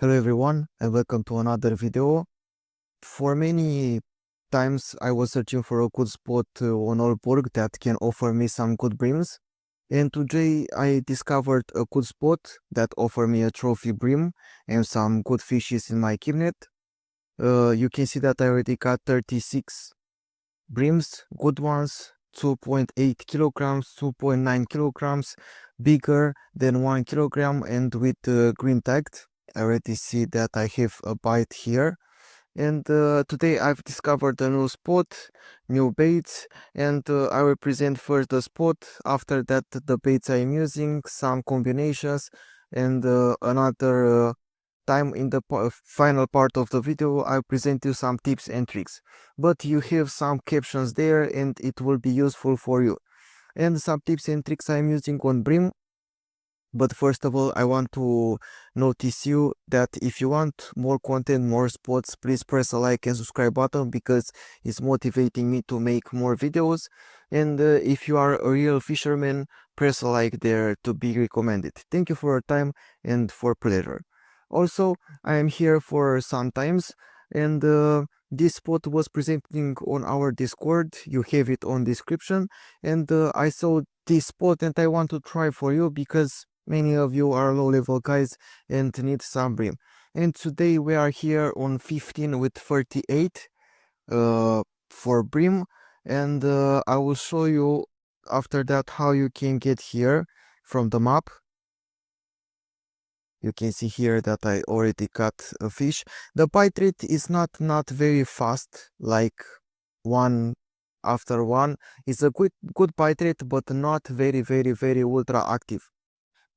Hello everyone and welcome to another video. For many times I was searching for a good spot on Old Burg that can offer me some good breams, and today I discovered a good spot that offer me a trophy bream and some good fishes in my keep net. You can see that I already got 36 breams, good ones, 2.8 kilograms, 2.9 kilograms, bigger than 1 kilogram and with green tagged. I already see that I have a bite here. And today I've discovered a new spot, new baits, and I will present first the spot. After that, the baits I'm using, some combinations, and another time in the final part of the video, I'll present you some tips and tricks. But you have some captions there, and it will be useful for you. And some tips and tricks I'm using on Bream. But first of all, I want to notice you that if you want more content, more spots, please press a like and subscribe button because it's motivating me to make more videos. And if you are a real fisherman, press a like there to be recommended. Thank you for your time and for pleasure. Also, I am here for sometimes, and this spot was presenting on our Discord. You have it on description, and I saw this spot and I want to try for you because many of you are low level guys and need some bream. And today we are here on 15 with 38 for bream, and I will show you after that how you can get here from the map. You can see here that I already got a fish. The bite rate is not very fast, like one after one. It's a good bite rate, but not very ultra active.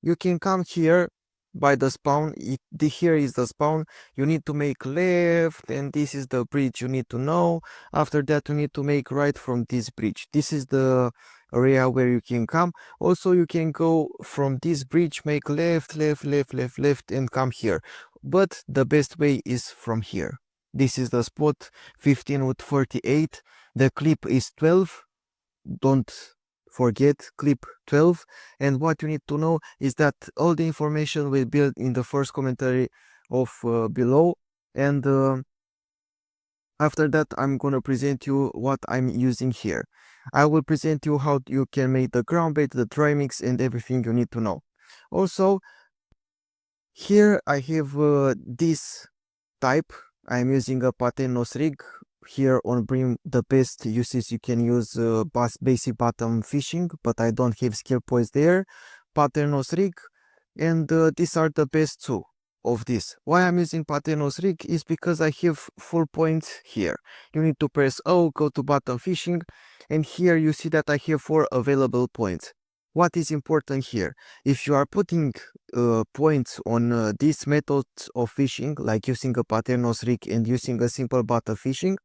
You can come here by the spawn. Here is the spawn. You need to make left, and this is the bridge you need to know. After that, you need to make right from this bridge. This is the area where you can come. Also, you can go from this bridge, make left, and come here. But the best way is from here. This is the spot, 15 with 48. The clip is 12. Don't forget clip 12, and what you need to know is that all the information will be in the first commentary of below, and after that I'm gonna present you what I'm using here. I will present you how you can make the ground bait, the dry mix, and everything you need to know. Also, here I have this type. I'm using a Paternos rig. Here on Bream, the best uses you can use basic bottom fishing, but I don't have skill points there. Paternos rig, and these are the best two of this. Why I'm using Paternos rig is because I have full points here. You need to press O, go to bottom fishing, and here you see that I have 4 available points. What is important here? If you are putting points on these methods of fishing, like using a Paternos rig and using a simple bottom fishing,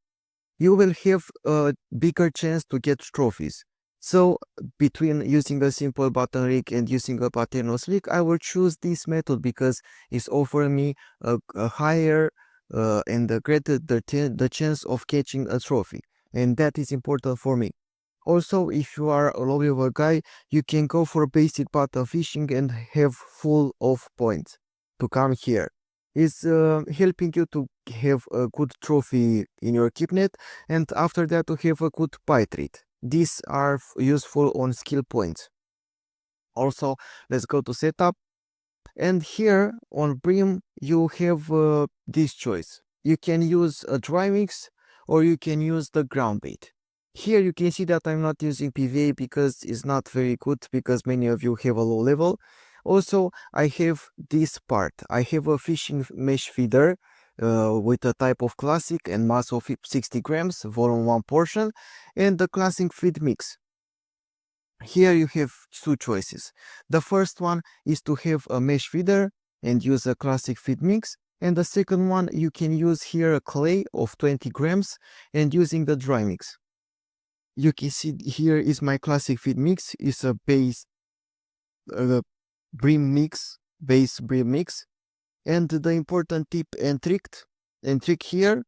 you will have a bigger chance to get trophies. So between using a simple bottom rig and using a Paternos rig, I will choose this method because it's offering me a higher and a greater the chance of catching a trophy, and that is important for me. Also, if you are a low level guy, you can go for basic bottom fishing and have full of points to come here. It's helping you to have a good trophy in your keep net, and after that to have a good bite rate. These are useful on skill points. Also, let's go to setup, and here on Bream you have this choice. You can use a dry mix or you can use the ground bait. Here you can see that I'm not using PVA because it's not very good, because many of you have a low level. Also, I have this part. I have a fishing mesh feeder with a type of classic and mass of 60 grams, volume 1 portion, and the classic feed mix. Here you have two choices. The first one is to have a mesh feeder and use a classic feed mix. And the second one, you can use here a clay of 20 grams and using the dry mix. You can see here is my classic feed mix. It's a base bream mix, base bream mix. And the important tip and trick here,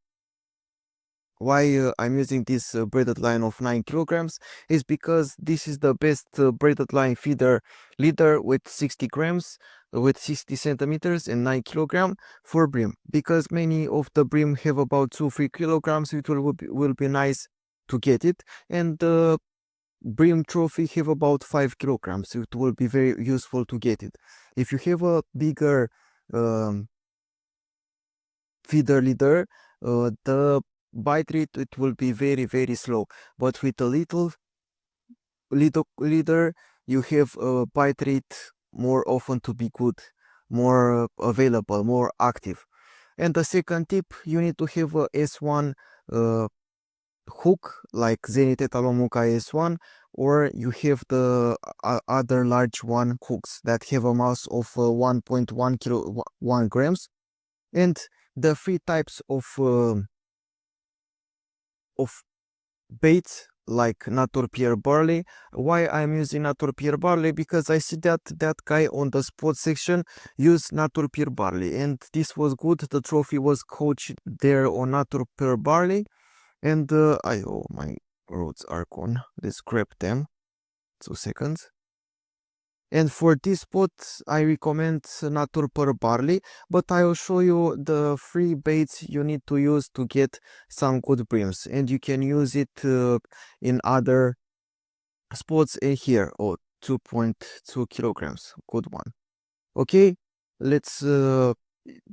why I'm using this braided line of 9 kilograms is because this is the best braided line feeder leader with 60 grams, with 60 centimeters and 9 kilogram for bream, because many of the bream have about 2-3 kilograms. It will be nice to get it, and the bream trophy have about 5 kilograms. It will be very useful to get it. If you have a bigger um, feeder leader, the bite rate it will be very slow, but with a little leader you have a bite rate more often to be good, more available, more active. And the second tip, you need to have a S1 uh, hook like Zenit Etalomuka S1, or you have the other large one hooks that have a mass of 1.1 kilo 1 grams. And the three types of baits like Natur Pierre Barley. Why I'm using Natur Pierre Barley? Because I see that that guy on the spot section used Natur Pierre Barley, and this was good. The trophy was coached there on Natur Pierre Barley, and oh, my rods are gone. Let's grab them. 2 seconds. And for this spot, I recommend Natur per Barley, but I will show you the free baits you need to use to get some good brims, and you can use it in other spots in here. Oh, 2.2 kilograms, good one. Okay, let's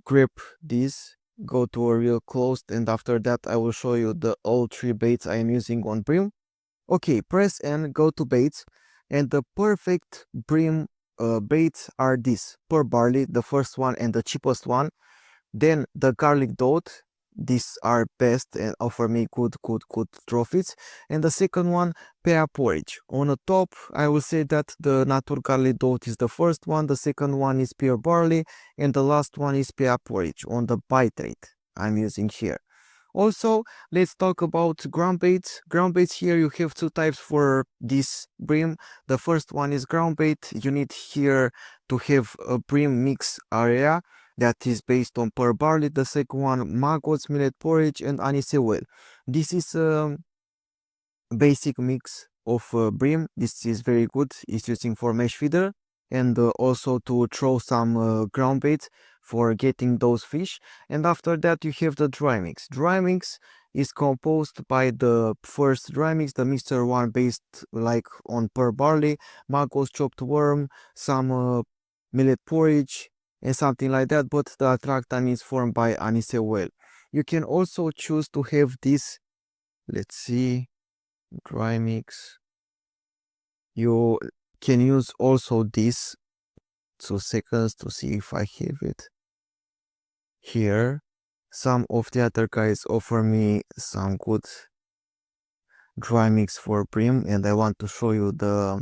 grab this, go to a real close, and after that I will show you the all 3 baits I am using on brim. Okay, press and go to baits, and the perfect bream baits are this: per barley, the first one and the cheapest one. Then the garlic dot, these are best and offer me good trophies. And the second one, pea porridge. On the top, I will say that the natur garlic dot is the first one, the second one is pure barley, and the last one is pea porridge on the bite rate I'm using here. Also, let's talk about ground baits. Ground baits, here you have 2 types for this bream. The first one is ground bait. You need here to have a bream mix area that is based on pearl barley. The second one, maggots, millet porridge, and anise oil. This is basic mix of bream. This is very good. It's using for mesh feeder, and also to throw some ground baits for getting those fish. And after that you have the dry mix. Dry mix is composed by the first dry mix, the mixture one based like on pearl barley, maggots, chopped worm, some millet porridge and something like that, but the attractant is formed by anise oil. You can also choose to have this, let's see, dry mix. You can use also this 2 seconds to see if I have it here. Some of the other guys offer me some good dry mix for bream, and I want to show you the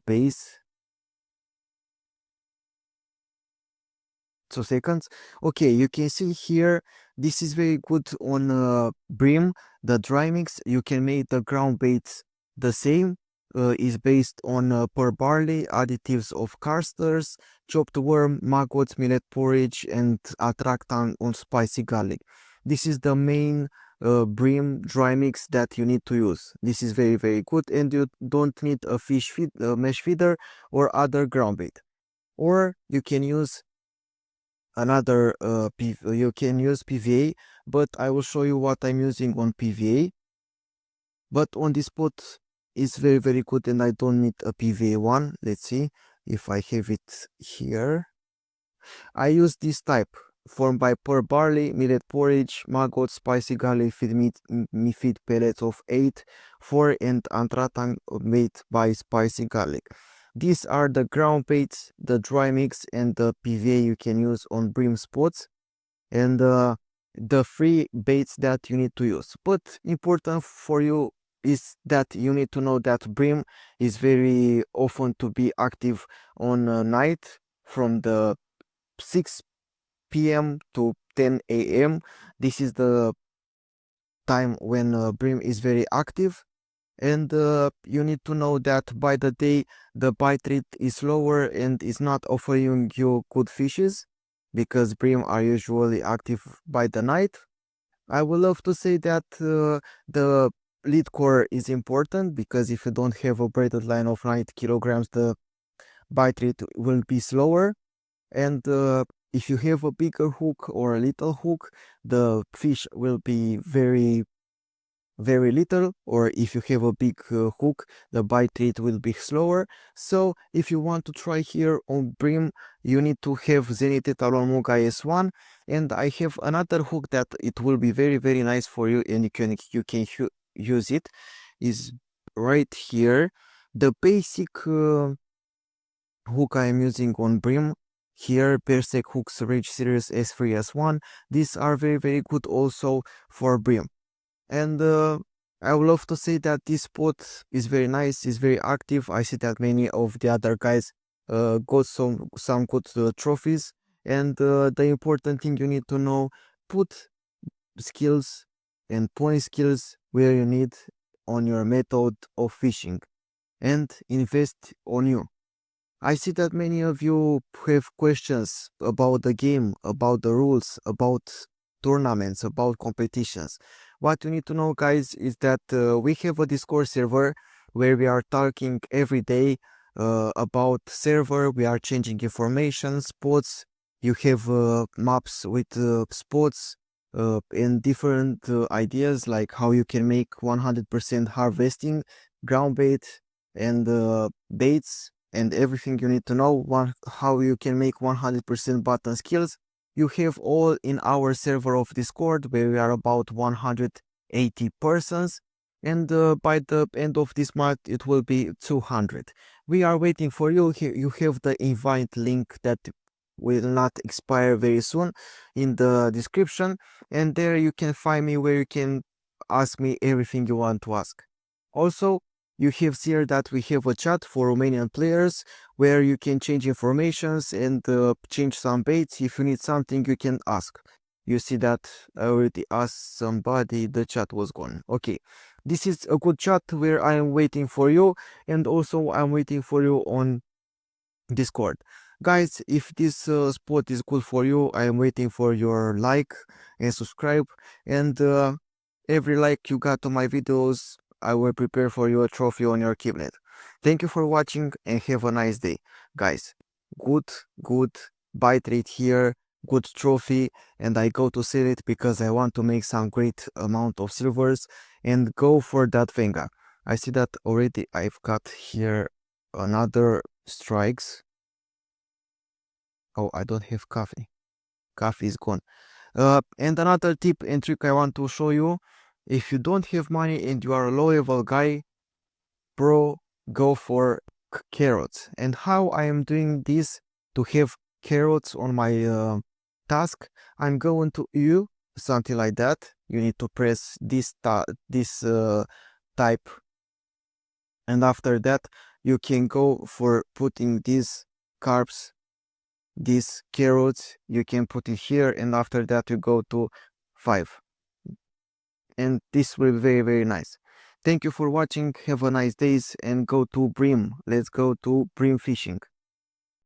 base. 2 seconds. Okay, you can see here, this is very good on bream. The dry mix, you can make the ground baits the same. Is based on pearl barley, additives of casters, chopped worm, maggots, millet porridge, and attractant on spicy garlic. This is the main bream dry mix that you need to use. This is very good, and you don't need a fish feed, mesh feeder or other ground bait. Or you can use another you can use PVA, but I will show you what I'm using on PVA. But on this spot is very good, and I don't need a PVA one. Let's see if I have it here. I use this type formed by pearl barley, millet porridge, maggot, spicy garlic feed me feed pellets of 8, 4, and antratang made by spicy garlic. These are the ground baits, the dry mix, and the PVA you can use on bream spots, and the free baits that you need to use. But important for you is that you need to know that bream is very often to be active on night from the 6 p.m. to 10 a.m. This is the time when bream is very active, and you need to know that by the day the bite rate is lower and is not offering you good fishes, because bream are usually active by the night. I would love to say that the lead core is important, because if you don't have a braided line of 90 kilograms, the bite rate will be slower. And if you have a bigger hook or a little hook, the fish will be very little, or if you have a big hook, the bite rate will be slower. So if you want to try here on Bream, you need to have Zenith Talon Muga S1, and I have another hook that it will be very nice for you, and you can use it, is right here. The basic hook I am using on Bream here, Persec Hooks Rage Series S3 S1. These are very good also for Bream. And I would love to say that this spot is very nice, is very active. I see that many of the other guys got some good trophies. And the important thing you need to know, put skills and point skills where you need on your method of fishing, and invest on you. I see that many of you have questions about the game, about the rules, about tournaments, about competitions. What you need to know, guys, is that we have a Discord server where we are talking every day about server. We are changing information, spots. You have maps with spots and different ideas, like how you can make 100% harvesting, ground bait, and baits, and everything you need to know, how you can make 100% button skills. You have all in our server of Discord, where we are about 180 persons, and by the end of this month it will be 200. We are waiting for you. Here you have the invite link that will not expire very soon in the description, and there you can find me, where you can ask me everything you want to ask. Also, you have here that we have a chat for Romanian players, where you can change informations and change some baits. If you need something, you can ask. You see that I already asked somebody, the chat was gone. Okay, this is a good chat where I am waiting for you, and also I'm waiting for you on Discord. Guys, if this spot is good for you, I am waiting for your like and subscribe, and every like you got on my videos, I will prepare for you a trophy on your cabinet. Thank you for watching, and have a nice day. Guys, good bite rate here, good trophy, and I go to sell it because I want to make some great amount of silvers and go for that Venga. I see that already I've got here another strikes. Oh, I don't have coffee. Coffee is gone. And another tip and trick I want to show you. If you don't have money and you are a low-level guy, bro, go for carrots. And how I am doing this to have carrots on my task, I'm going to U, something like that. You need to press this type, and after that you can go for putting these carbs, these carrots, you can put it here, and after that you go to 5, and this will be very nice. Thank you for watching, have a nice days, and go to Bream. Let's go to Bream fishing.